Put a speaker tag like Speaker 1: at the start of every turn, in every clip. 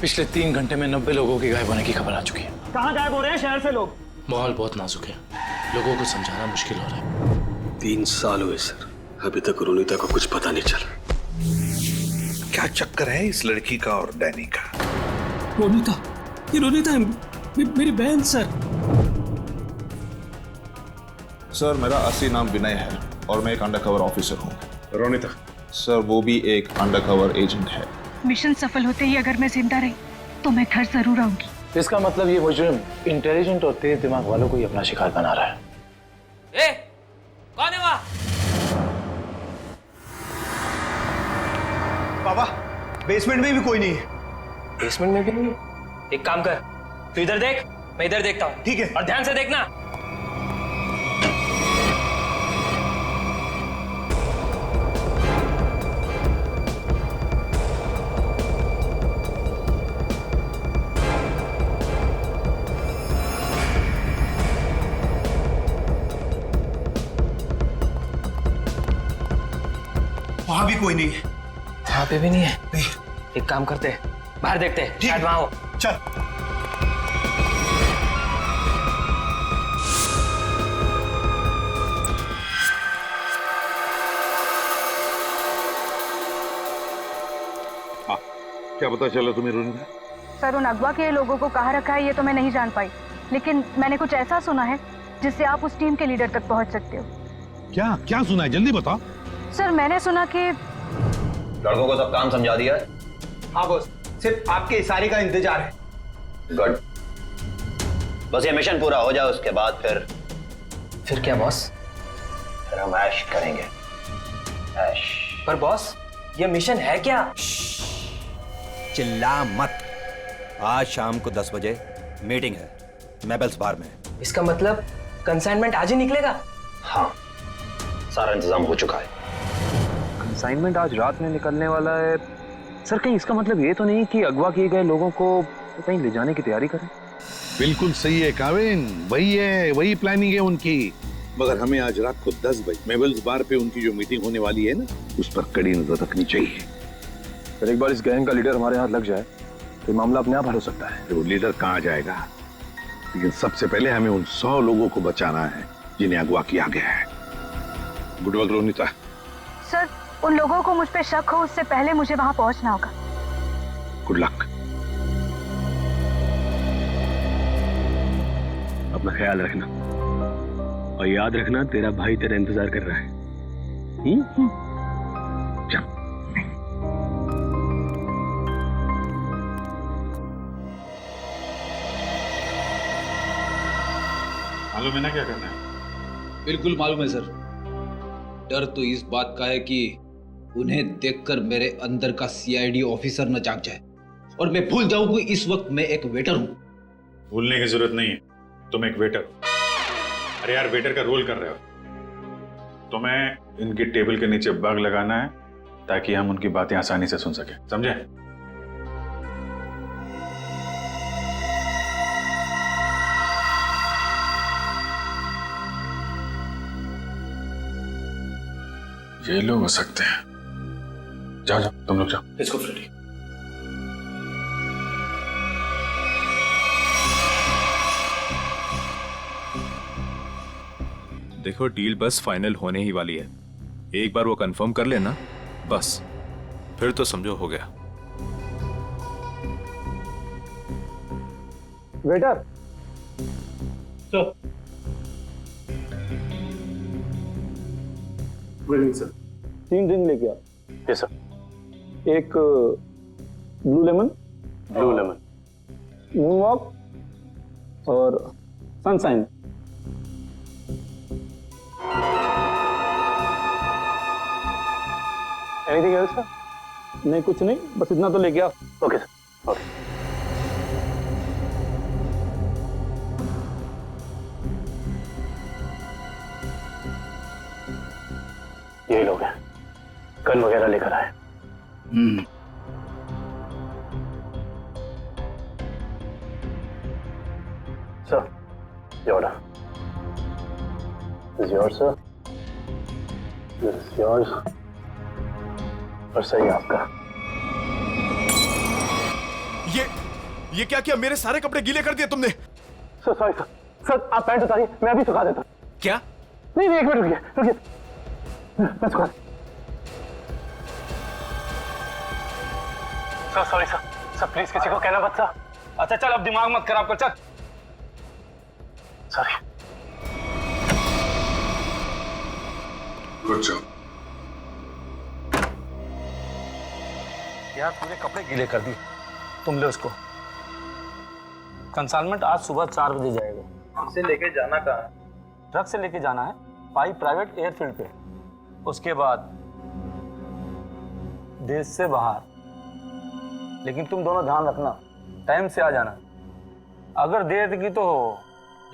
Speaker 1: पिछले 3 घंटे में 90 लोगों के गायब होने की खबर आ चुकी है।
Speaker 2: कहाँ गायब हो रहे हैं शहर से लोग?
Speaker 1: माहौल बहुत नाजुक है, लोगों को समझाना मुश्किल हो रहा है।
Speaker 3: 3 साल हुए सर, अभी तक रोनिता को कुछ पता नहीं चला।
Speaker 4: क्या चक्कर है इस लड़की का और डैनी का?
Speaker 2: रोनिता, ये रोनिता है, मेरी बहन सर।
Speaker 5: सर मेरा असली नाम विनय है और मैं एक अंडरकवर ऑफिसर हूँ।
Speaker 4: रोनिता?
Speaker 5: सर वो भी एक अंडरकवर एजेंट है।
Speaker 6: मिशन सफल होते ही अगर मैं जिंदा रही तो मैं घर जरूर आऊंगी।
Speaker 1: इसका मतलब ये मुजरिम इंटेलिजेंट और तेज दिमाग वालों को ही अपना शिकार बना रहा है।
Speaker 7: ए, कौन है वहाँ?
Speaker 2: बाबा, बेसमेंट में भी कोई नहीं है।
Speaker 7: बेसमेंट में भी नहीं? एक काम कर, तू इधर देख, मैं इधर देखता हूँ।
Speaker 2: ठीक है।
Speaker 7: और ध्यान से देखना।
Speaker 2: वहां भी कोई नहीं है।
Speaker 7: वहां पे भी नहीं है? नहीं। एक काम करते हैं, बाहर देखते हैं, शायद वहां हो।
Speaker 2: चल।
Speaker 4: क्या पता चला तुम्हें रोनिता?
Speaker 6: सर उन अगवा के लोगों को कहाँ रखा है ये तो मैं नहीं जान पाई, लेकिन मैंने कुछ ऐसा सुना है जिससे आप उस टीम के लीडर तक पहुंच सकते हो।
Speaker 4: क्या क्या सुना है, जल्दी बताओ।
Speaker 6: सर मैंने सुना कि
Speaker 8: लड़कों को सब काम समझा दिया है?
Speaker 2: हाँ बॉस, सिर्फ आपके इशारे का इंतजार है।
Speaker 8: गुड। बस ये मिशन पूरा हो जाए उसके बाद
Speaker 7: फिर क्या बॉस?
Speaker 8: फिर हम ऐश करेंगे। ऐश।
Speaker 7: पर बॉस, ये मिशन है क्या?
Speaker 9: चिल्ला मत। आज शाम को 10 बजे मीटिंग है मेबल्स बार में।
Speaker 7: इसका मतलब कंसाइनमेंट आज ही निकलेगा?
Speaker 8: हाँ, सारा इंतजाम हो चुका है।
Speaker 10: कंसाइनमेंट आज रात में निकलने वाला है। सर कहीं इसका मतलब ये तो नहीं कि अगवा किए गए लोगों को कहीं ले जाने की तैयारी करें?
Speaker 4: बिल्कुल सही है काविन, वही है, वही प्लानिंग है उनकी। मगर हमें आज रात को 10 बजे मेबल्स बार पे उनकी जो मीटिंग होने वाली है ना, उस पर कड़ी नजर रखनी चाहिए।
Speaker 10: फिर एक बार इस गैंग का लीडर हमारे हाथ लग जाए तो मामला अपने आप हल हो सकता है।
Speaker 4: वो लीडर कहाँ जाएगा, लेकिन सबसे पहले हमें उन 100 लोगों को बचाना है जिन्हें अगवा किया गया है। Good work Ronita.
Speaker 6: सर उन लोगों को मुझ पे शक हो उससे पहले मुझे वहां पहुंचना होगा।
Speaker 4: Good luck.
Speaker 10: अपना ख्याल रखना और याद रखना तेरा भाई तेरा इंतजार कर रहा है।
Speaker 4: चल।
Speaker 11: मालूम है ना क्या करना है?
Speaker 12: बिल्कुल मालूम है सर। डर तो इस बात का है कि उन्हें देखकर मेरे अंदर का सीआईडी ऑफिसर न जाग जाए और मैं भूल जाऊं कि इस वक्त मैं एक वेटर हूं।
Speaker 11: भूलने की जरूरत नहीं है, तुम एक वेटर हो। अरे यार, वेटर का रोल कर रहे हो। तुम्हें इनकी टेबल के नीचे बग लगाना है ताकि हम उनकी बातें आसानी से सुन सके, समझे? ये लोग हो सकते हैं। जाओ जाओ, तुम लोग जाओ।
Speaker 1: Let's go Freddy.
Speaker 13: देखो डील बस फाइनल होने ही वाली है, एक बार वो कंफर्म कर लेना बस, फिर तो समझो हो गया।
Speaker 2: Waiter.
Speaker 11: Sir. Good evening sir.
Speaker 10: 3 drink लेके आ।
Speaker 8: Yes sir.
Speaker 10: एक ब्लू लेमन, मून वॉक और सनशाइन। Anything else sir? नहीं कुछ नहीं, बस इतना तो लेके आ।
Speaker 8: Okay sir. ओके। यही लोग हैं, गन वगैरह लेकर आए। सर, ये order. This is yours, sir. This is yours. और सही आपका।
Speaker 5: ये क्या किया? मेरे सारे कपड़े गीले कर दिए तुमने।
Speaker 1: सर सॉरी सर, सर आप पैंट उतारिए, मैं अभी सुखा देता हूँ।
Speaker 13: क्या?
Speaker 1: नहीं एक मिनट रुकिए, मैं सुखा। सर सॉरी सर प्लीज किसी को कहना मत सर।
Speaker 10: अच्छा चल, अब दिमाग मत खराब कर, चल।
Speaker 1: सॉरी।
Speaker 3: Good job.
Speaker 10: यार पूरे कपड़े गीले कर दिए। तुम ले उसको। कंसाइनमेंट आज सुबह 4 बजे जाएगा। इसे लेके जाना कहाँ है? ट्रक से लेके जाना है पाई प्राइवेट एयरफील्ड पे। उसके बाद देश से बाहर। लेकिन तुम दोनों ध्यान रखना, टाइम से आ जाना। अगर देर की तो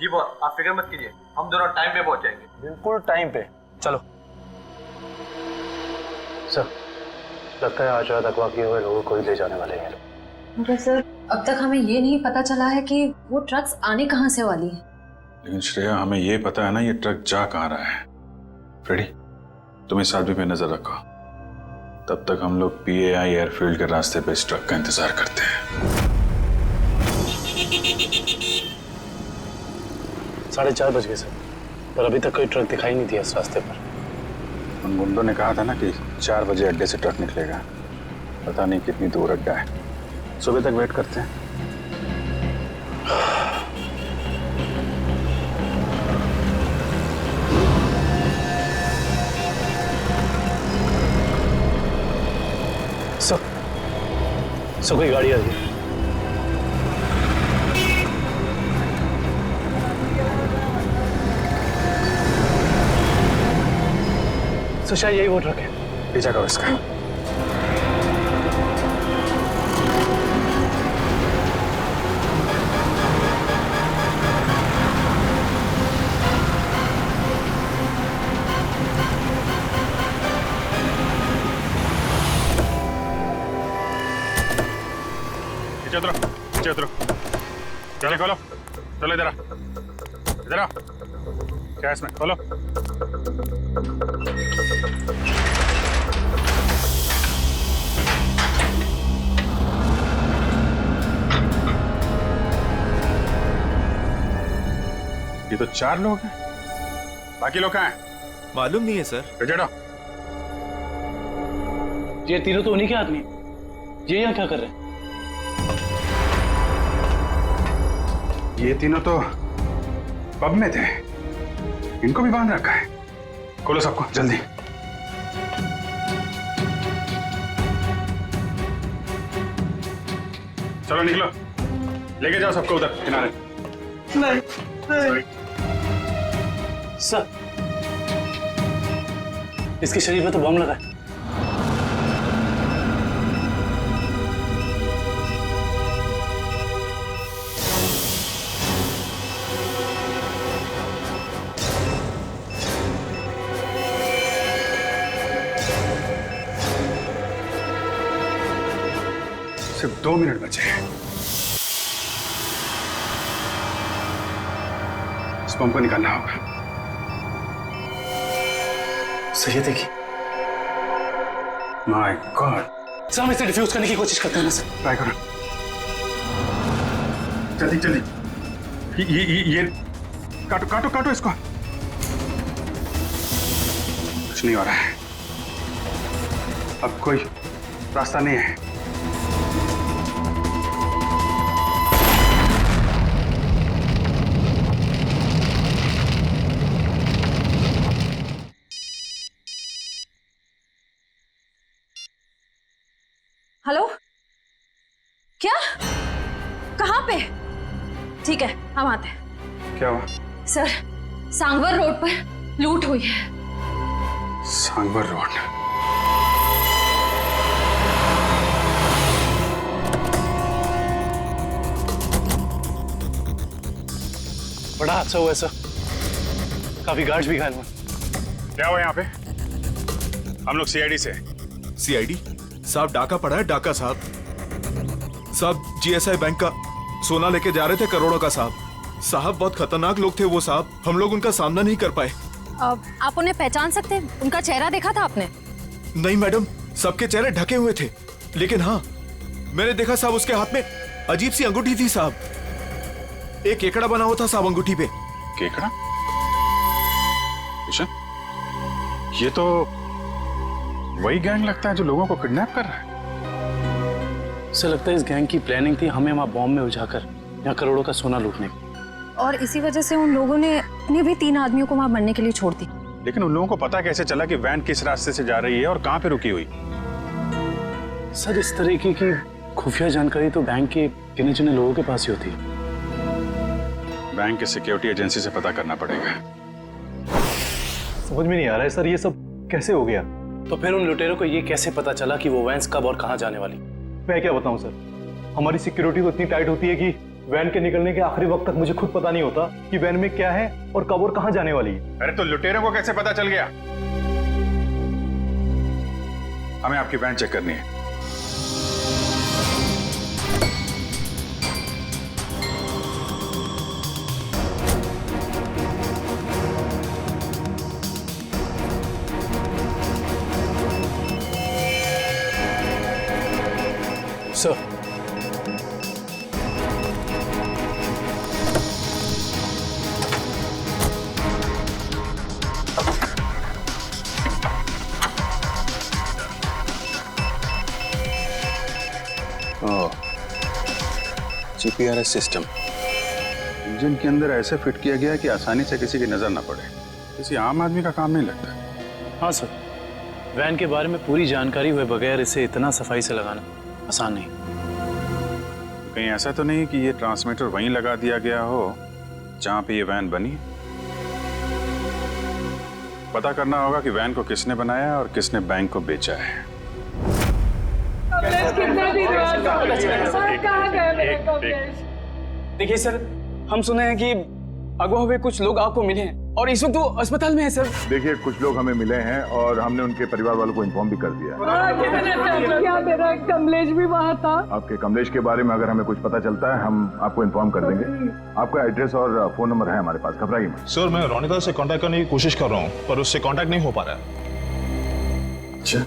Speaker 12: जी बॉस, आप फिक्र मत कीजिए, हम दोनों टाइम पे पहुंचेंगे।
Speaker 10: बिल्कुल टाइम पे। चलो।
Speaker 1: सर लगता है आज रात अगवा किए हुए लोगों को ही ले जाने वाले हैं।
Speaker 6: मगर सर अब तक हमें ये नहीं पता चला है कि वो ट्रक्स आने कहाँ से वाली है।
Speaker 11: लेकिन श्रेया, हमें ये पता है ना ये ट्रक जा कहाँ रहा है। फ्रेडी, तुम इस आदमी पे नजर रखो, तब तक हम लोग PAI एयरफील्ड के रास्ते पे इस ट्रक का इंतजार करते हैं।
Speaker 1: 4:30 बज गए सर, पर अभी तक कोई ट्रक दिखाई नहीं दिया इस रास्ते पर।
Speaker 11: उन गुंडों ने कहा था ना कि 4 बजे अड्डे से ट्रक निकलेगा। पता नहीं कितनी दूर अड्डा है। सुबह तक वेट करते हैं।
Speaker 1: सर कोई गाड़ी आ रही है। सर शायद यही वो ट्रक है।
Speaker 11: पीछा करो इसका। चलो चलो खोलो, चलो इधर आ, क्या इसमें खोलो। ये तो 4 लोग हैं, बाकी लोग कहाँ हैं?
Speaker 13: मालूम नहीं है सर।
Speaker 11: चढ़ो।
Speaker 1: ये तीनों तो उन्हीं के आदमी। ये यहाँ क्या कर रहे हैं?
Speaker 11: ये तीनों तो पब में थे, इनको भी बांध रखा है। खोलो सबको जल्दी। चलो निकलो, लेके जाओ सबको उधर किनारे।
Speaker 1: नहीं। सर इसके शरीर में तो बम लगा है।
Speaker 11: सिर्फ 2 मिनट बचे हैं। इस बम को निकालना होगा।
Speaker 1: सही देखिए।
Speaker 11: My God.
Speaker 1: सर हम इसे डिफ्यूज करने की कोशिश करते हैं ना सर।
Speaker 11: ट्राई करो जल्दी जल्दी। ये काटो काटो काटो इसको। कुछ नहीं हो रहा है, अब कोई रास्ता नहीं है।
Speaker 6: हेलो, क्या? कहाँ पे? ठीक है हम आते हैं।
Speaker 11: क्या हुआ?
Speaker 6: सर सांगवर रोड पर लूट हुई है।
Speaker 11: सांगवर रोड?
Speaker 1: बड़ा हादसा हुआ है सर, काफी गार्ड्स भी घायल हुए।
Speaker 11: क्या हुआ यहाँ पे? हम लोग CID से।
Speaker 13: CID साहब, डाका पड़ा है, डाका साहब। साहब GSI बैंक का सोना लेके जा रहे थे, करोड़ों का साहब। बहुत खतरनाक लोग थे वो साहब, हम लोग उनका सामना नहीं कर पाए।
Speaker 6: आप उन्हें पहचान सकते हैं? उनका चेहरा देखा था आपने?
Speaker 13: नहीं मैडम, सबके चेहरे ढके हुए थे, लेकिन हाँ मैंने देखा साहब उसके हाथ में अजीब सी अंगूठी थी साहब, एक केकड़ा बना हुआ था साहब अंगूठी पे।
Speaker 11: केकड़ा? किशन, ये तो वही गैंग लगता है जो लोगों को किडनैप कर रहा है।
Speaker 1: उसे लगता है इस गैंग की प्लानिंग थी हमें वहां बॉम्ब में उलझाकर यहाँ करोड़ों का सोना लूटने की।
Speaker 6: और इसी वजह से उन लोगों ने अपने भी 3 आदमियों को वहां मरने के लिए छोड़ दी।
Speaker 11: लेकिन उन लोगों को पता कैसे चला कि वैन किस रास्ते से जा रही है और कहां पे रुकी हुई?
Speaker 1: सर, इस तरीके की खुफिया जानकारी तो बैंक के गिने चुने लोगों के पास ही होती है।
Speaker 11: बैंक के सिक्योरिटी एजेंसी से पता करना पड़ेगा।
Speaker 1: समझ में नहीं आ रहा है सर, ये सब कैसे हो गया? तो फिर उन लुटेरों को ये कैसे पता चला कि वो वैन कब और कहां जाने वाली?
Speaker 14: मैं क्या बताऊं सर, हमारी सिक्योरिटी तो इतनी टाइट होती है कि वैन के निकलने के आखिरी वक्त तक मुझे खुद पता नहीं होता कि वैन में क्या है और कब और कहां जाने वाली है।
Speaker 11: अरे तो लुटेरों को कैसे पता चल गया? हमें आपकी वैन चेक करनी है।
Speaker 1: सर,
Speaker 11: जीपीआरएस सिस्टम इंजन के अंदर ऐसे फिट किया गया कि आसानी से किसी की नजर ना पड़े। किसी आम आदमी का काम नहीं लगता।
Speaker 1: हाँ सर, वैन के बारे में पूरी जानकारी हुए बगैर इसे इतना सफाई से लगाना आसान नहीं।
Speaker 11: कहीं ऐसा तो नहीं कि ये ट्रांसमीटर वहीं लगा दिया गया हो जहां पे ये वैन बनी? पता करना होगा कि वैन को किसने बनाया और किसने बैंक को बेचा है।
Speaker 2: देखिए सर, हम सुने हैं कि अगवा हुए कुछ लोग आपको मिले हैं और इस वक्त वो अस्पताल में है सर।
Speaker 5: देखिए, कुछ लोग हमें मिले हैं और हमने उनके परिवार वालों को इन्फॉर्म भी कर दिया है।
Speaker 6: क्या मेरा कमलेश भी वहाँ था?
Speaker 5: आपके कमलेश के बारे में अगर हमें कुछ पता चलता है हम आपको इन्फॉर्म कर देंगे। आपका एड्रेस और फोन नंबर है हमारे पास, घबराइए मत।
Speaker 13: सर, मैं रोनिता से कांटेक्ट करने की कोशिश कर रहा हूँ पर उससे कांटेक्ट नहीं हो पा रहा है।
Speaker 1: अच्छा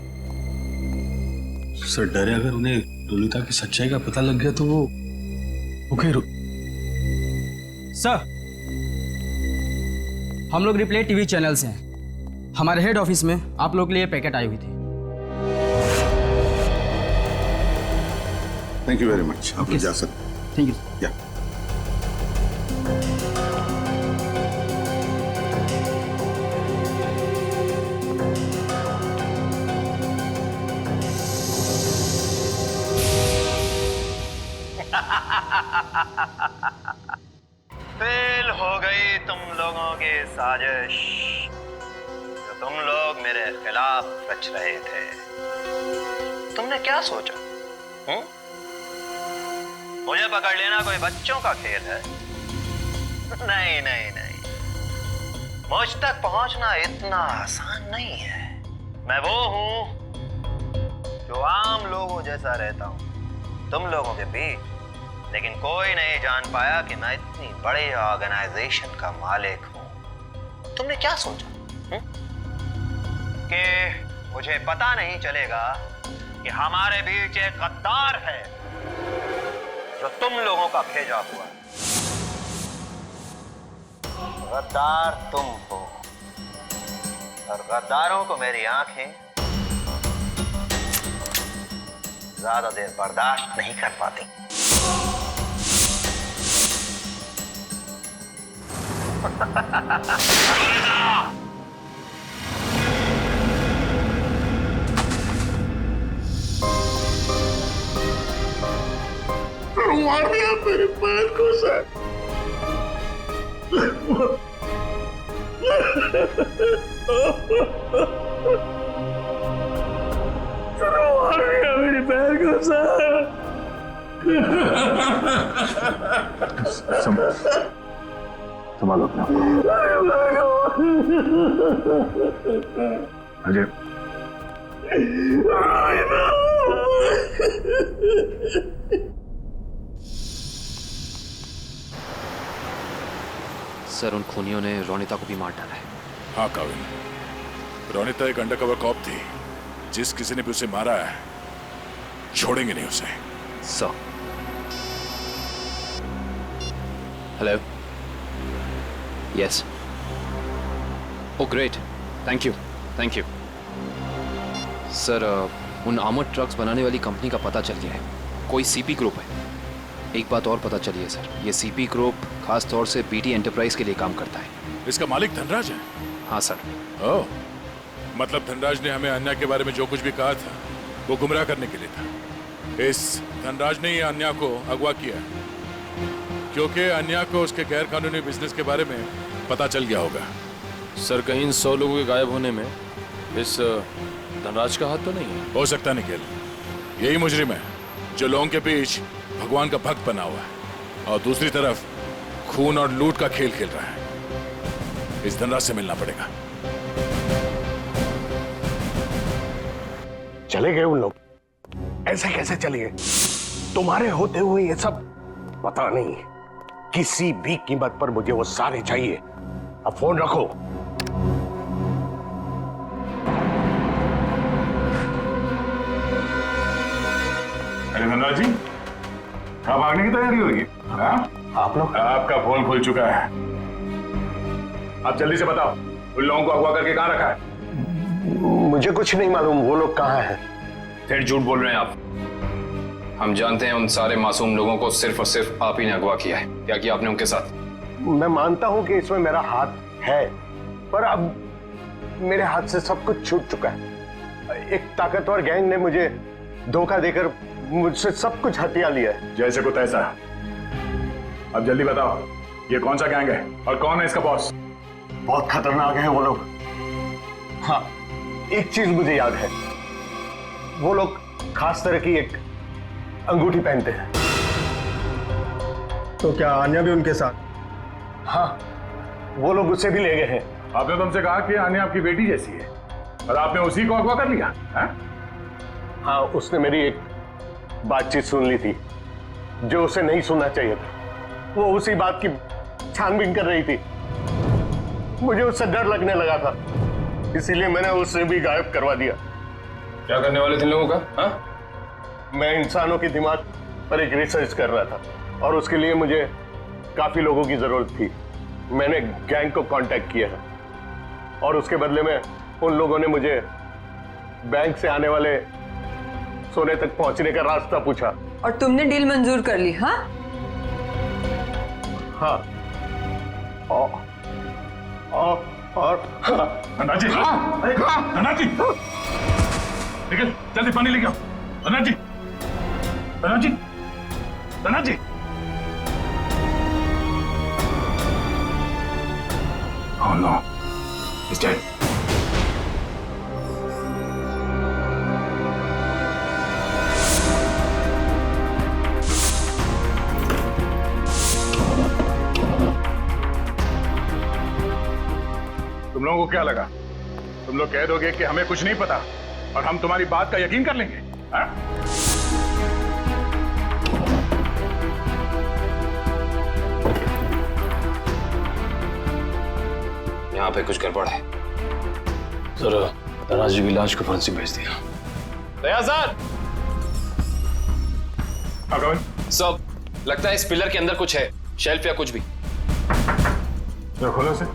Speaker 1: सर, डरे अगर उन्हें रोनिता की सच्चाई का पता लग गया तो वो ओके
Speaker 2: सर, हम लोग रिप्ले टीवी चैनल से हैं। हमारे हेड ऑफिस में आप लोग के लिए पैकेट आई हुई थी।
Speaker 5: Thank you very much. आप जा सकते।
Speaker 2: Thank you.
Speaker 5: या
Speaker 8: फेल हो गई तुम लोगों की साजिश जो तुम लोग मेरे खिलाफ रच रहे थे। तुमने क्या सोचा? मुझे पकड़ लेना कोई बच्चों का खेल है? नहीं नहीं नहीं, मुझ तक पहुंचना इतना आसान नहीं है। मैं वो हूं जो आम लोगों जैसा रहता हूं तुम लोगों के बीच, लेकिन कोई नहीं जान पाया कि मैं इतनी बड़ी ऑर्गेनाइजेशन का मालिक हूं। तुमने क्या सोचा कि मुझे पता नहीं चलेगा कि हमारे बीच एक गद्दार है जो तुम लोगों का भेजा हुआ है? गद्दार तुम हो और गद्दारों को मेरी आंखें ज्यादा देर बर्दाश्त नहीं कर पाती।
Speaker 3: मार दिया मेरे पैर को सर। मार दिया मेरे पैर को सर।
Speaker 5: संभालो अपना अजय।
Speaker 15: सर, उन खूनियों ने रोनिता को भी मार डाला है।
Speaker 16: हाँ काविन, रोनिता एक अंडरकवर कॉप थी। जिस किसी ने भी उसे मारा है छोड़ेंगे नहीं उसे।
Speaker 15: Sir, hello, yes, oh great, thank you, thank you. Sir, उन आर्मर्ड ट्रक्स बनाने वाली कंपनी का पता चल गया है, कोई सीपी ग्रुप है। एक बात और पता चली है सर, ये सीपी ग्रुप खास तौर से बीटी एंटरप्राइज के लिए काम करता है।
Speaker 16: इसका मालिक धनराज है?
Speaker 15: हाँ सर।
Speaker 16: ओह, मतलब धनराज ने हमें अन्या के बारे में जो कुछ भी कहा था वो गुमराह करने के लिए था। इस धनराज ने ही अन्या को अगवा किया क्योंकि अन्या को उसके गैर कानूनी बिजनेस के बारे में पता चल गया होगा।
Speaker 17: सर, कहीं इन 100 लोगों के गायब होने में इस धनराज का हाथ तो नहीं है?
Speaker 16: हो सकता निखिल, यही मुजरिम है जो लोगों के बीच भगवान का भक्त बना हुआ है और दूसरी तरफ खून और लूट का खेल खेल रहा है। इस धनराज से मिलना पड़ेगा।
Speaker 18: चले गए उन लोग? ऐसे कैसे चले गए? तुम्हारे होते हुए ये सब पता नहीं। किसी भी कीमत पर मुझे वो सारे चाहिए। अब फोन रखो।
Speaker 5: अरे धनराज जी, कब भागने की तैयारी होगी?
Speaker 18: आप लोग?
Speaker 5: आपका फोन खुल चुका है। आप जल्दी से बताओ, उन लोगों को अगवा करके कहां रखा है?
Speaker 18: मुझे कुछ नहीं मालूम वो लोग कहां हैं।
Speaker 17: फिर झूठ बोल रहे हैं आप। हम जानते हैं उन सारे मासूम लोगों को सिर्फ और सिर्फ आप ही ने अगवा किया है। क्या किया आपने उनके साथ?
Speaker 18: मैं मानता हूं कि इसमें मेरा हाथ है, पर अब मेरे हाथ से सब कुछ छूट चुका है। एक ताकतवर गैंग ने मुझे धोखा देकर मुझसे सब कुछ हथिया लिया है।
Speaker 5: जैसे को तैसा। अब जल्दी बताओ, ये कौन सा गैंग है और कौन है इसका बॉस?
Speaker 18: बहुत खतरनाक है वो लोग। हाँ, एक चीज मुझे याद है, वो लोग खास तरह की एक अंगूठी पहनते हैं।
Speaker 14: तो क्या आन्या भी उनके साथ?
Speaker 18: हाँ, वो लोग उसे भी ले गए हैं।
Speaker 5: आपने तुमसे कहा कि आन्या आपकी बेटी जैसी है और आपने उसी को अगवा कर लिया है?
Speaker 18: हाँ, उसने मेरी एक बातचीत सुन ली थी जो उसे नहीं सुनना चाहिए था। वो उसी बात की छानबीन कर रही थी। मुझे उससे डर लगने लगा था, इसीलिए मैंने उसे भी गायब करवा दिया।
Speaker 17: क्या करने वाले थे लोगों का? हाँ?
Speaker 18: मैं इंसानों के दिमाग पर एक रिसर्च कर रहा था और उसके लिए मुझे काफी लोगों की जरूरत थी। मैंने गैंग को कांटेक्ट किया और उसके बदले में उन लोगों ने मुझे बैंक से आने वाले सोने तक पहुंचने का रास्ता पूछा।
Speaker 19: और तुमने डील मंजूर कर ली? हाँ
Speaker 18: हाँ। और
Speaker 5: धनराज जी, धनराज जी, निकल, जल्दी पानी लेके आओ। धनराज जी, धनराज जी, धनराज जी। Oh no, he's dead. तुम लोगों को क्या लगा? तुम लोग कह दोगे कि हमें कुछ नहीं पता और हम तुम्हारी बात का यकीन कर लेंगे? हा?
Speaker 17: यहाँ पे कुछ गड़बड़ है।
Speaker 1: सर, धनराज जी की लाश को फांसी भेज दिया।
Speaker 17: दया सर,
Speaker 16: सब
Speaker 17: लगता है इस पिलर के अंदर कुछ है, शेल्फ या कुछ भी।
Speaker 5: तो खोलो से।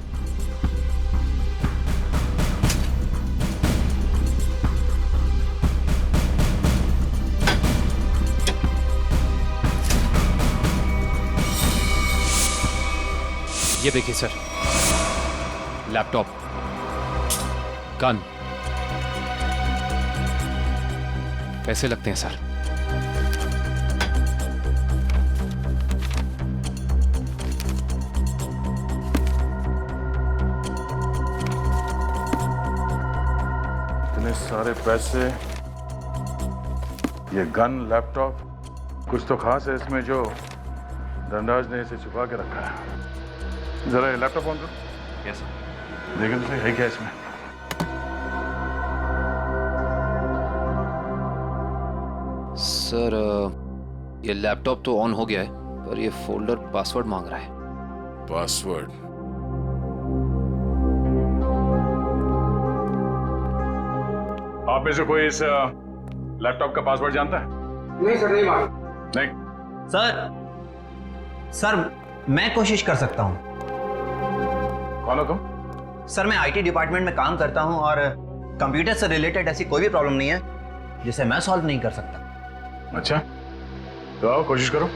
Speaker 15: ये देखिए सर, लैपटॉप, गन, पैसे लगते हैं सर।
Speaker 5: इतने सारे पैसे, ये गन, लैपटॉप, कुछ तो खास है इसमें जो धनराज ने इसे छुपा के रखा है। जरा ये लैपटॉप ऑन करो।
Speaker 17: Yes sir.
Speaker 5: देखें तो सही है क्या इसमें।
Speaker 15: सर, ये लैपटॉप तो ऑन हो गया है, पर ये फोल्डर पासवर्ड मांग रहा है।
Speaker 16: पासवर्ड?
Speaker 5: आप में से कोई इस लैपटॉप का पासवर्ड जानता है?
Speaker 2: नहीं सर, नहीं मालूम।
Speaker 5: नहीं
Speaker 20: सर, मैं कोशिश कर सकता हूँ।
Speaker 16: कौन हो तुम?
Speaker 20: सर मैं आईटी डिपार्टमेंट में काम करता हूँ और कंप्यूटर से रिलेटेड ऐसी कोई भी प्रॉब्लम नहीं है जिसे मैं सॉल्व नहीं कर सकता।
Speaker 16: अच्छा, तो आओ कोशिश करो।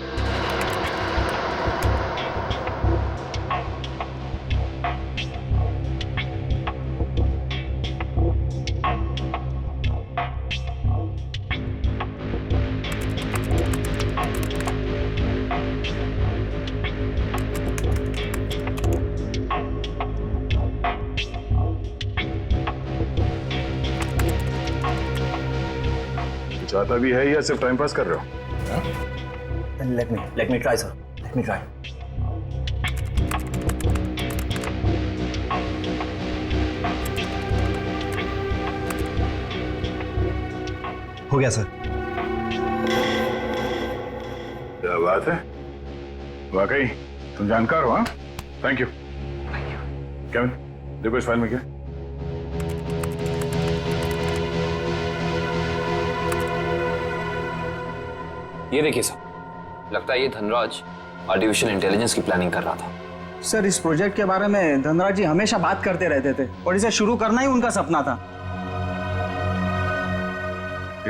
Speaker 16: चाहता भी है या सिर्फ टाइम पास कर रहे हो?
Speaker 20: Let me try, sir. Let me try. हो गया सर।
Speaker 16: क्या बात है, वाकई तुम जानकार हो। हाँ, थैंक यू। केविन, देखो इस फाइल में क्या।
Speaker 15: ये देखिए सर, लगता है ये धनराज आर्टिफिशियल इंटेलिजेंस की प्लानिंग कर रहा था।
Speaker 2: सर इस प्रोजेक्ट के बारे में धनराज जी हमेशा बात करते रहते थे और इसे शुरू करना ही उनका सपना था।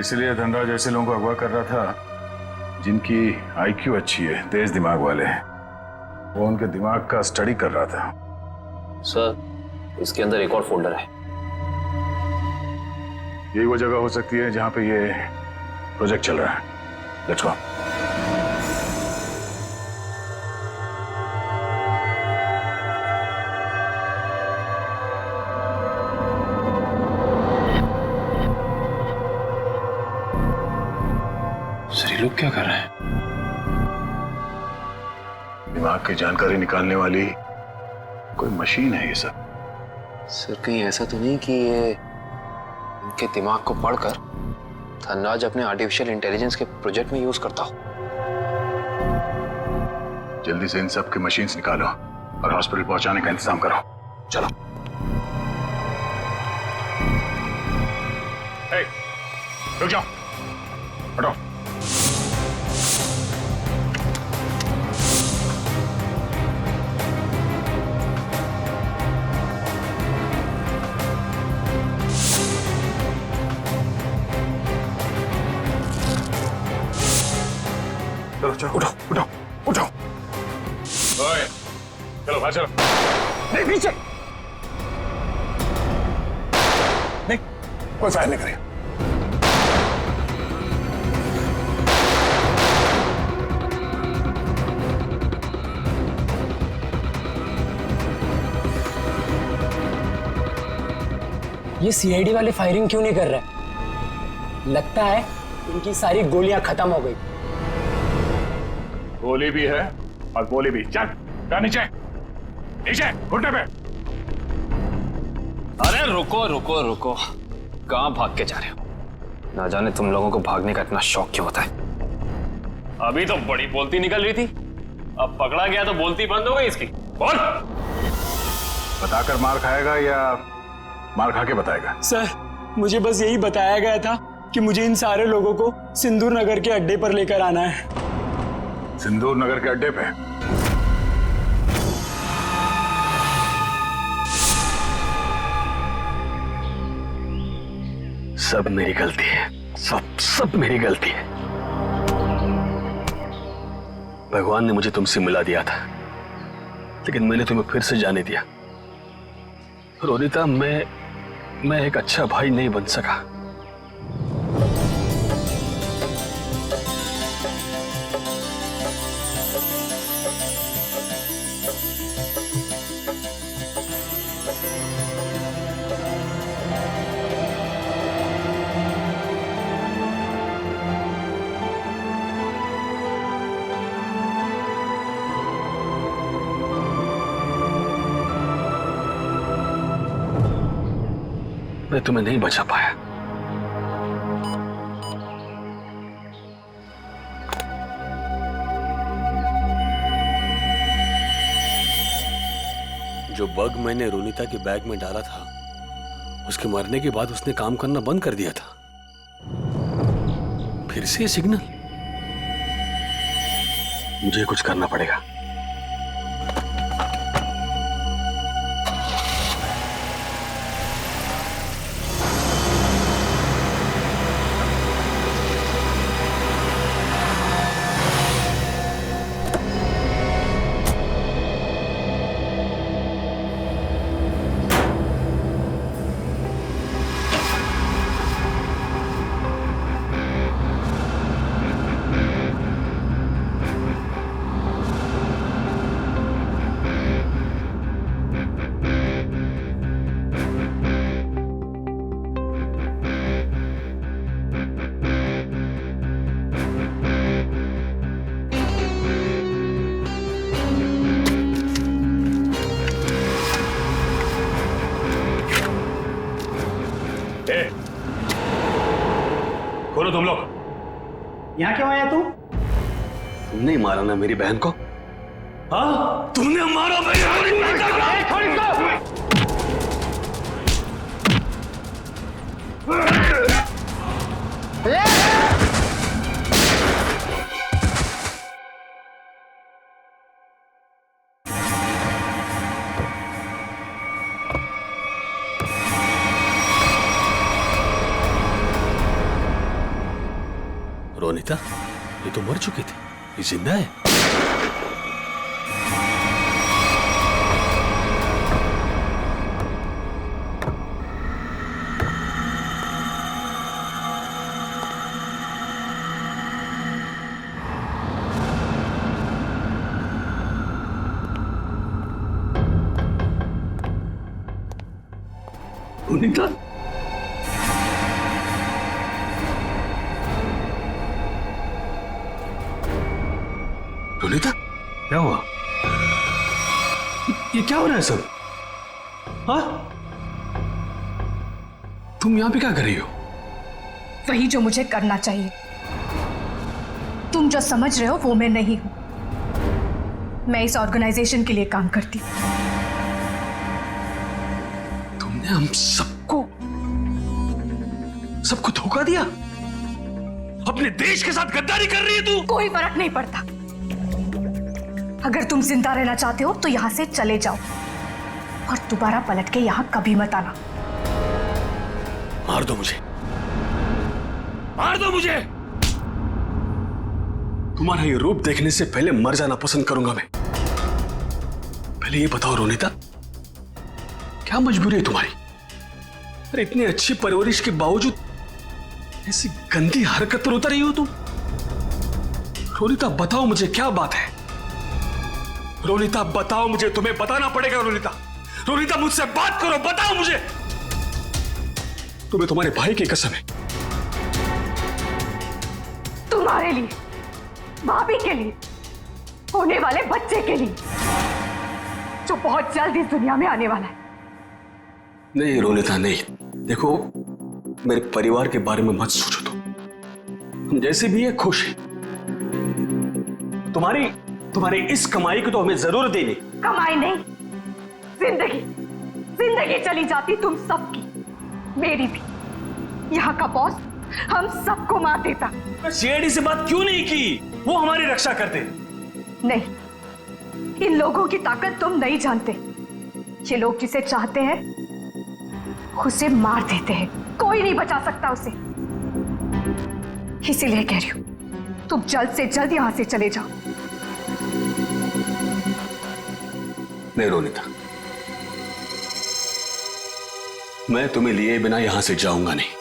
Speaker 16: इसलिए धनराज ऐसे लोगों को अगवा कर रहा था जिनकी आईक्यू अच्छी है, तेज दिमाग वाले हैं। वो उनके दिमाग का स्टडी कर रहा था।
Speaker 15: सर इसके अंदर एक और फोल्डर है।
Speaker 16: यही वो जगह हो सकती है जहां पे ये प्रोजेक्ट चल रहा है। Let's go.
Speaker 15: सर ये लोग क्या कर रहे हैं?
Speaker 16: दिमाग की जानकारी निकालने वाली कोई मशीन है ये सब।
Speaker 15: सर कहीं ऐसा तो नहीं कि ये इनके दिमाग को पढ़कर धनराज अपने आर्टिफिशियल इंटेलिजेंस के प्रोजेक्ट में यूज करता हो?
Speaker 16: जल्दी से इन सब की मशीन्स निकालो और हॉस्पिटल पहुंचाने का इंतजाम करो। चलो। रुक जाओ, हटो। चलो चलो, उठो उठो उठो। ओए, चलो बाहर चलो। नहीं, पीछे नहीं, कोई फायर नहीं करेगा।
Speaker 21: ये सीआईडी वाले फायरिंग क्यों नहीं कर रहे? लगता है इनकी सारी गोलियां खत्म हो गई।
Speaker 16: गोली भी है और गोली भी। चल जा नीचे, नीचे घुटने पे।
Speaker 17: अरे रुको रुको रुको, कहां भाग के जा रहे हो? ना जाने तुम लोगों को भागने का इतना शौक क्यों होता है। अभी तो बड़ी बोलती निकल रही थी, अब पकड़ा गया तो बोलती बंद हो गई इसकी। बोल।
Speaker 16: बताकर मार खाएगा या मार खा के बताएगा?
Speaker 2: सर मुझे बस यही बताया गया था कि मुझे इन सारे लोगों को सिंदूर नगर के अड्डे पर लेकर आना है।
Speaker 16: सिंदूर नगर के अड्डे पे?
Speaker 3: सब मेरी गलती है, सब मेरी गलती है। भगवान ने मुझे तुमसे मिला दिया था, लेकिन मैंने तुम्हें फिर से जाने दिया। रोनिता, मैं एक अच्छा भाई नहीं बन सका। मैं तुम्हें नहीं बचा पाया। जो बग मैंने रोनिता के बैग में डाला था, उसके मरने के बाद उसने काम करना बंद कर दिया था। फिर से सिग्नल। मुझे कुछ करना पड़ेगा। बोलो तुम लोग,
Speaker 1: यहाँ क्यों आया तू?
Speaker 3: तुमने ही मारा ना मेरी बहन को? हाँ, तुमने मारा मेरी रोनिता, ये तो मर चुकी थी, ये जिंदा है। रोनिता, रोनिता, क्या हुआ? ये क्या हो रहा है सब? हाँ? तुम यहां पे क्या कर रही हो?
Speaker 6: वही जो मुझे करना चाहिए। तुम जो समझ रहे हो वो मैं नहीं हूं। मैं इस ऑर्गेनाइजेशन के लिए काम करती हूं।
Speaker 3: तुमने हम सबको धोखा दिया? अपने देश के साथ गद्दारी कर रही है तू?
Speaker 6: कोई फर्क नहीं पड़ता। अगर तुम जिंदा रहना चाहते हो तो यहां से चले जाओ और दोबारा पलट के यहां कभी मत आना।
Speaker 3: मार दो मुझे, मार दो मुझे। तुम्हारा ये रूप देखने से पहले मर जाना पसंद करूंगा मैं। पहले ये बताओ रोनिता, क्या मजबूरी है तुम्हारी? अरे इतनी अच्छी परवरिश के बावजूद ऐसी गंदी हरकत पर उतर रही हो तुम? रोनिता बताओ मुझे, क्या बात है? रोनिता बताओ मुझे, तुम्हें बताना पड़ेगा। रोनिता, रोनिता मुझसे बात करो, बताओ मुझे। तुम्हें तुम्हारे भाई की कसम है।
Speaker 6: तुम्हारे लिए, भाभी के लिए, होने वाले बच्चे के लिए, जो बहुत जल्द इस दुनिया में आने वाला है।
Speaker 3: नहीं रोनिता, नहीं। देखो, मेरे परिवार के बारे में मत सोचो तुम। हम जैसे भी है खुश है। तुम्हारी इस कमाई को तो हमें जरूर देनी।
Speaker 6: कमाई नहीं, जिंदगी। जिंदगी चली जाती तुम सबकी, मेरी भी। यहाँ का बॉस हम सबको मार देता।
Speaker 3: सीआईडी से बात क्यों नहीं की? वो हमारी रक्षा करते।
Speaker 6: नहीं, इन लोगों की ताकत तुम नहीं जानते। ये लोग जिसे चाहते हैं उसे मार देते हैं। कोई नहीं बचा सकता उसे। इसीलिए कह रही हूं, तुम जल्द से जल्द यहां से चले जाओ।
Speaker 3: नहीं रोनिता, मैं तुम्हें लिए बिना यहां से जाऊंगा नहीं।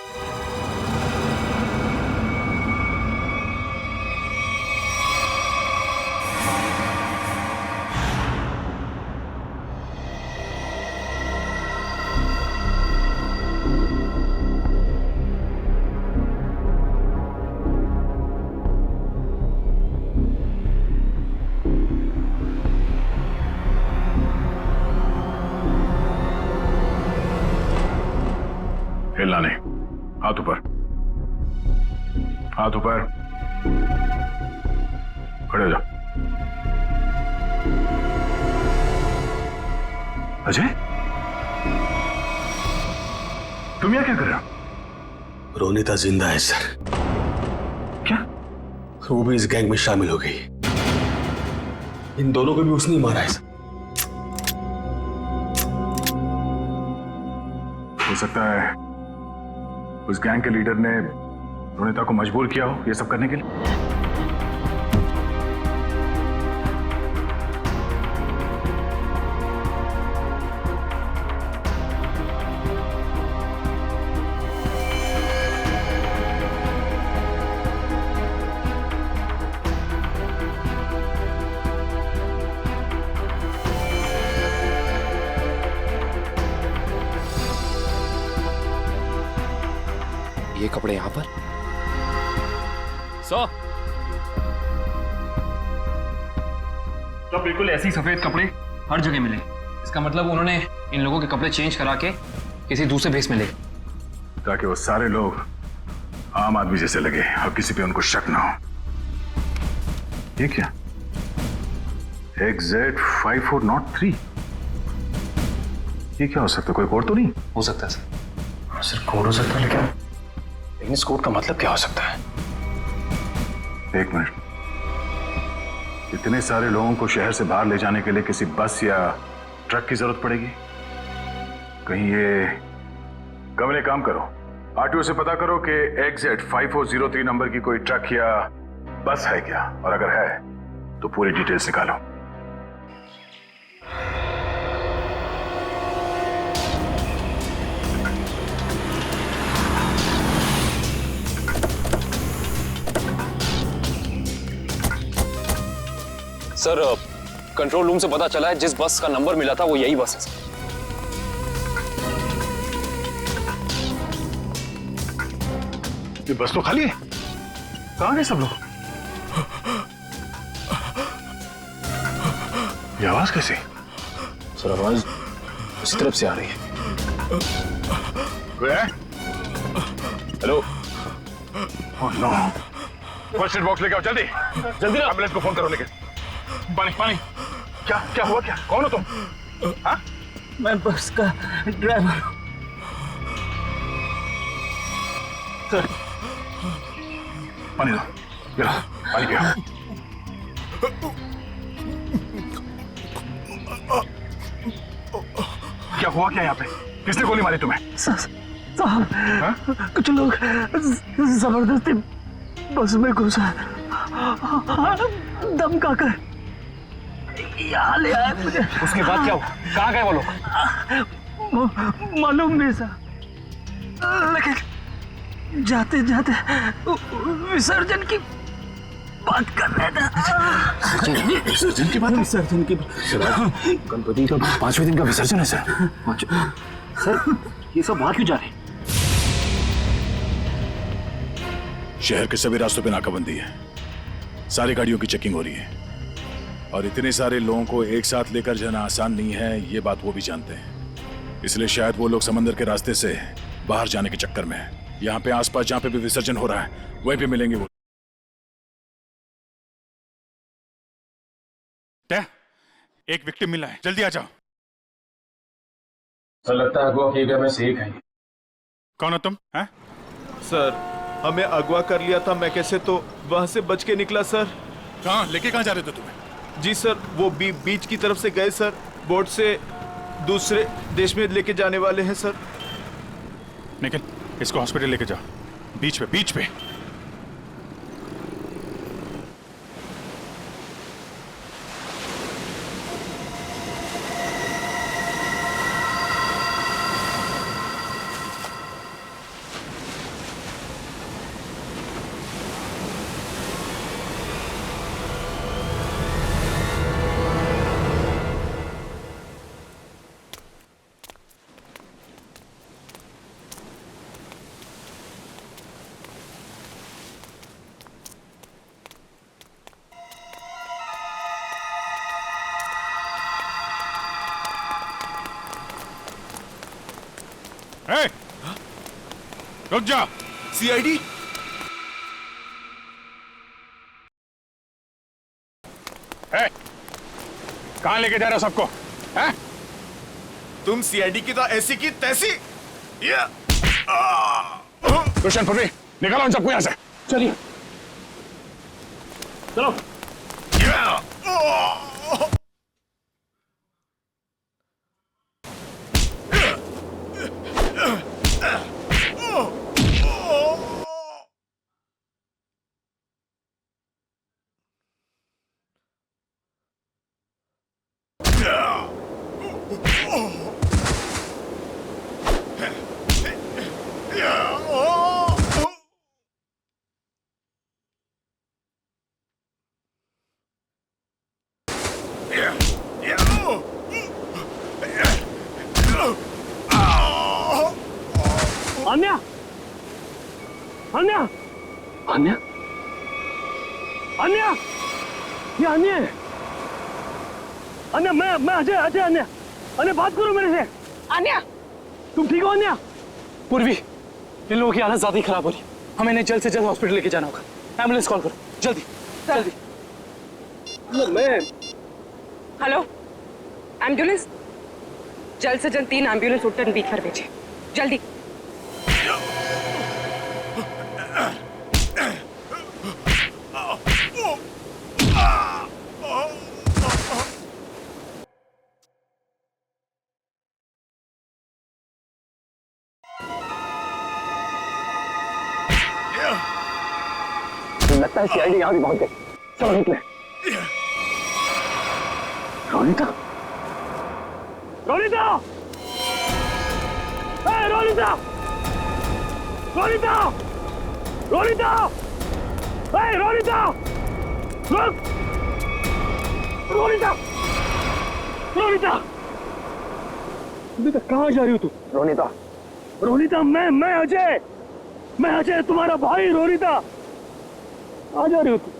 Speaker 5: हिलना नहीं। हाथ ऊपर, हाथ ऊपर। खड़े हो जाओ। अजय, तुम यहाँ क्या कर रहे हो?
Speaker 3: रोनिता जिंदा है सर।
Speaker 5: क्या?
Speaker 3: वो भी इस गैंग में शामिल हो गई। इन दोनों को भी उसने ही मारा है सर।
Speaker 5: हो सकता है उस गैंग के लीडर ने रोनिता को मजबूर किया हो ये सब करने के लिए।
Speaker 15: ये कपड़े यहां पर
Speaker 17: तो बिल्कुल ऐसे ही सफेद कपड़े हर जगह मिले। इसका मतलब उन्होंने इन लोगों के कपड़े चेंज करा के किसी दूसरे भेस में ले,
Speaker 5: ताकि वो सारे लोग
Speaker 11: आम आदमी जैसे लगे और किसी पे उनको शक ना हो। ये क्या? XZ5403, ये क्या हो सकता है? कोई कोड तो नहीं
Speaker 1: हो सकता है सर। सिर्फ कोड हो सकता है, लेकिन इस कोड का मतलब क्या हो सकता है?
Speaker 11: एक मिनट, इतने सारे लोगों को शहर से बाहर ले जाने के लिए किसी बस या ट्रक की जरूरत पड़ेगी? कहीं ये कमरे काम करो, आरटीओ से पता करो कि XZ5403 नंबर की कोई ट्रक या बस है क्या, और अगर है तो पूरी डिटेल्स निकालो।
Speaker 15: सर, कंट्रोल रूम से पता चला है जिस बस का नंबर मिला था वो यही बस है सर।
Speaker 11: ये बस तो खाली है, कहां गए सब लोग? ये आवाज कैसी?
Speaker 1: सर आवाज उस तरफ से आ रही है।
Speaker 11: Hello, oh no, first aid box लेके आओ जल्दी जल्दी, एम्बुलेंस को फोन करो। लेके पानी पानी, क्या क्या हुआ? क्या, कौन हो तुम? हाँ?
Speaker 21: मैं बस का ड्राइवर हूं
Speaker 11: सर। पानी दो, ये लो, पानी पियो। क्या हुआ क्या यहाँ पे? किसने गोली मारी तुम्हें?
Speaker 21: साहब, कुछ लोग जबरदस्ती बस में घुसा, धमका कर यहाँ ले आए मुझे।
Speaker 1: उसके बाद क्या हुआ? कहाँ गए वो लोग?
Speaker 21: मालूम नहीं साहब, लेकिन जाते जाते विसर्जन की बात कर रहे थे।
Speaker 1: विसर्जन की बात? विसर्जन की गणपति का 5वें दिन का विसर्जन है सर। सर ये सब बात क्यों जा रही?
Speaker 11: शहर के सभी रास्तों पे नाकाबंदी है, सारी गाड़ियों की चेकिंग हो रही है, और इतने सारे लोगों को एक साथ लेकर जाना आसान नहीं है, ये बात वो भी जानते हैं। इसलिए शायद वो लोग समंदर के रास्ते से बाहर जाने के चक्कर में हैं। यहाँ पे आसपास जहाँ पे भी विसर्जन हो रहा है वहीं पे मिलेंगे वो।
Speaker 16: क्या? एक विक्टिम मिला है, जल्दी आ जाओ।
Speaker 1: सर लगता है अगवा किए गए में से एक है।
Speaker 16: कौन हो तुम? हैं?
Speaker 13: सर हमें अगवा कर लिया था, मैं कैसे तो वहां से बच के निकला सर।
Speaker 16: कहाँ लेके कहाँ जा रहे थे तुम्हें?
Speaker 13: जी सर, वो बीच की तरफ से गए सर, बोट से दूसरे देश में लेके जाने वाले हैं सर।
Speaker 16: निखिल, इसको हॉस्पिटल लेके जाओ, बीच पे बीच पे। रुक जा।
Speaker 13: सीआईडी?
Speaker 16: कहां लेके जा रहे हो सबको? हैं?
Speaker 13: तुम सीआईडी की तो ऐसी की तैसी।
Speaker 16: कृष्ण पुरी, निकालो इन सबको यहां से।
Speaker 1: चलिए चलो। अन्या, अन्या, अन्या, अन्या, ये अन्या है। अन्या, मैं अजय, अजय अन्या, अन्या बात करो मेरे से। अन्या, तुम ठीक हो अन्या? पूर्वी, इन लोगों की हालत ज्यादा ही खराब हो रही।
Speaker 2: हमें इन्हें जल्द से जल्द हॉस्पिटल लेके जाना होगा। एम्बुलेंस कॉल करो जल्दी जल्दी।
Speaker 9: मैं हेलो एम्बुलेंस, जल्द से जल्द 3 एम्बुलेंस उत्तर बीच पर भेजे जल्दी।
Speaker 1: लगता है सीआईडी यहाँ भी पहुंच गई। चलो निकले। रोनिता, रोनिता, रोनिता, रोनिता, रोनिता, रोनिता, रुक, रोनिता, रोनिता, रोनिता कहाँ जा रही हो तू? रोनिता, रोनिता, मैं अजय तुम्हारा भाई। रोनिता आ जा रही हो तू?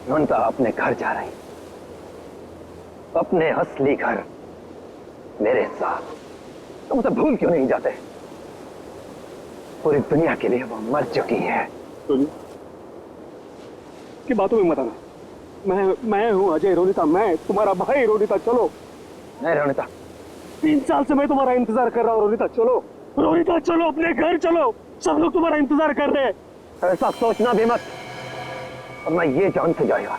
Speaker 1: रोनिता अपने घर जा रही, अपने असली घर मेरे साथ। तुम उसे भूल क्यों नहीं जाते? पूरी दुनिया के लिए वो मर चुकी है।
Speaker 14: की बातों में मत आना। मैं हूँ अजय। रोनिता मैं तुम्हारा भाई। रोनिता चलो।
Speaker 1: नहीं रोनिता,
Speaker 14: 3 साल से मैं तुम्हारा इंतजार कर रहा हूँ। रोनिता चलो, रोनिता चलो, अपने घर चलो। सब लोग तुम्हारा इंतजार कर रहे हैं।
Speaker 1: ऐसा सोचना भी मत, और मैं ये जान से जाएगा।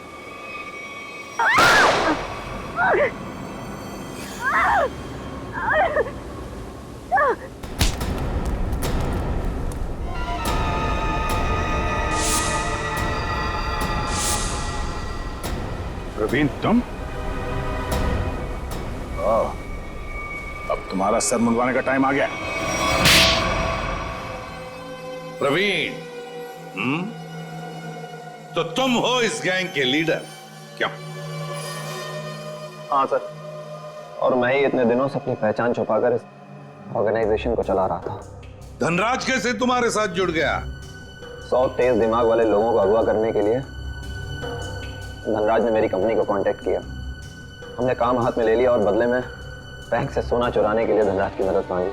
Speaker 11: प्रवीण तुम? अब तुम्हारा सर मुंडवाने का टाइम आ गया।
Speaker 4: प्रवीण, तो तुम हो इस गैंग के लीडर? क्या?
Speaker 20: हाँ सर, और मैं ही इतने दिनों से अपनी पहचान छुपाकर इस ऑर्गेनाइजेशन को चला रहा था।
Speaker 4: धनराज कैसे तुम्हारे साथ जुड़ गया?
Speaker 20: 100 तेज दिमाग वाले लोगों को अगवा करने के लिए धनराज ने मेरी कंपनी को कांटेक्ट किया। हमने काम हाथ में ले लिया और बदले में बैंक से सोना चुराने के लिए धनराज की मदद मांगी।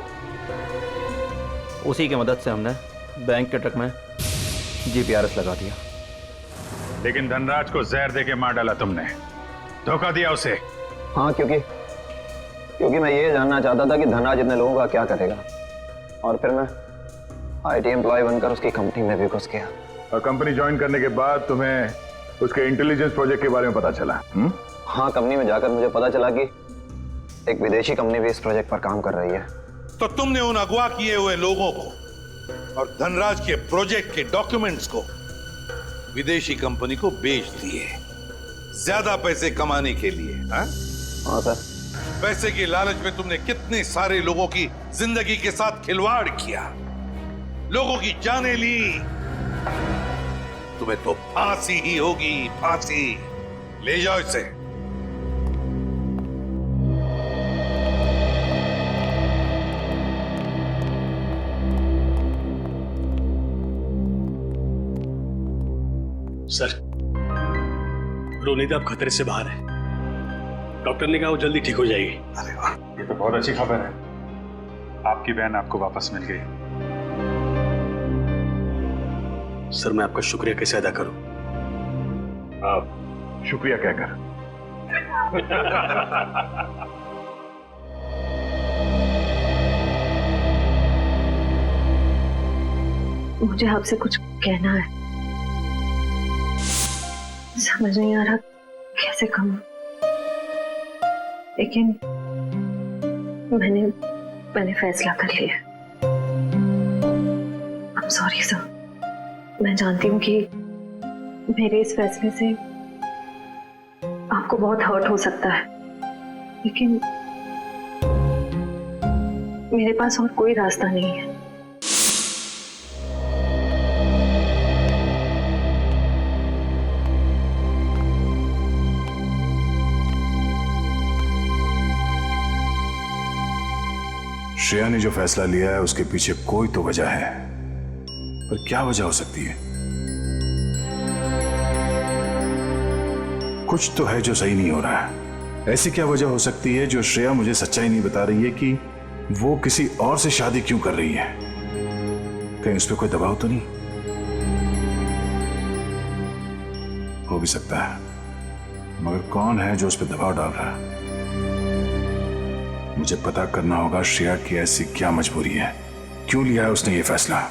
Speaker 20: उसी की मदद से हमने बैंक के ट्रक में जीपीआरएस लगा दिया।
Speaker 11: लेकिन धनराज को जहर देके मार डाला तुमने, धोखा दिया उसे।
Speaker 20: हाँ, क्योंकि मैं ये जानना चाहता था कि धनराज इतने लोगों का क्या करेगा, और फिर मैं आईटी एम्प्लॉय बनकर उसकी कंपनी में भी घुस गया।
Speaker 11: और कंपनी ज्वाइन करने के बाद तुम्हें उसके इंटेलिजेंस प्रोजेक्ट के बारे में पता चला?
Speaker 20: हाँ, कंपनी में जाकर मुझे पता चला कि एक विदेशी कंपनी भी इस प्रोजेक्ट पर काम कर रही है।
Speaker 4: तो तुमने उन अगवा किए हुए लोगों को और धनराज के प्रोजेक्ट के डॉक्यूमेंट्स को विदेशी कंपनी को बेच दिए, ज्यादा पैसे कमाने के लिए। हाँ
Speaker 20: सर।
Speaker 4: पैसे की लालच में तुमने कितने सारे लोगों की जिंदगी के साथ खिलवाड़ किया, लोगों की जानें ली। तुम्हें तो फांसी ही होगी, फांसी। ले जाओ इसे।
Speaker 3: सर, रोनिता अब खतरे से बाहर है। डॉक्टर ने कहा वो जल्दी ठीक हो जाएगी।
Speaker 11: अरे वाह, ये तो बहुत अच्छी खबर है। आपकी बहन आपको वापस मिल गई।
Speaker 3: सर, मैं आपका शुक्रिया कैसे अदा करूं?
Speaker 11: आप शुक्रिया क्या कर?
Speaker 22: मुझे आपसे कुछ कहना है, समझ नहीं आ रहा कैसे कहूं, लेकिन मैंने फैसला कर लिया। I'm sorry सर, मैं जानती हूँ कि मेरे इस फैसले से आपको बहुत हर्ट हो सकता है, लेकिन मेरे पास और कोई रास्ता नहीं है।
Speaker 11: श्रेया ने जो फैसला लिया है उसके पीछे कोई तो वजह है, पर क्या वजह हो सकती है? कुछ तो है जो सही नहीं हो रहा है। ऐसी क्या वजह हो सकती है जो श्रेया मुझे सच्चाई नहीं बता रही है कि वो किसी और से शादी क्यों कर रही है? कहीं उस पर कोई दबाव तो नहीं? हो भी सकता है, मगर कौन है जो उस पर दबाव डाल रहा है? मुझे पता करना होगा श्रेया की ऐसी क्या मजबूरी है, क्यों लिया है उसने ये फैसला।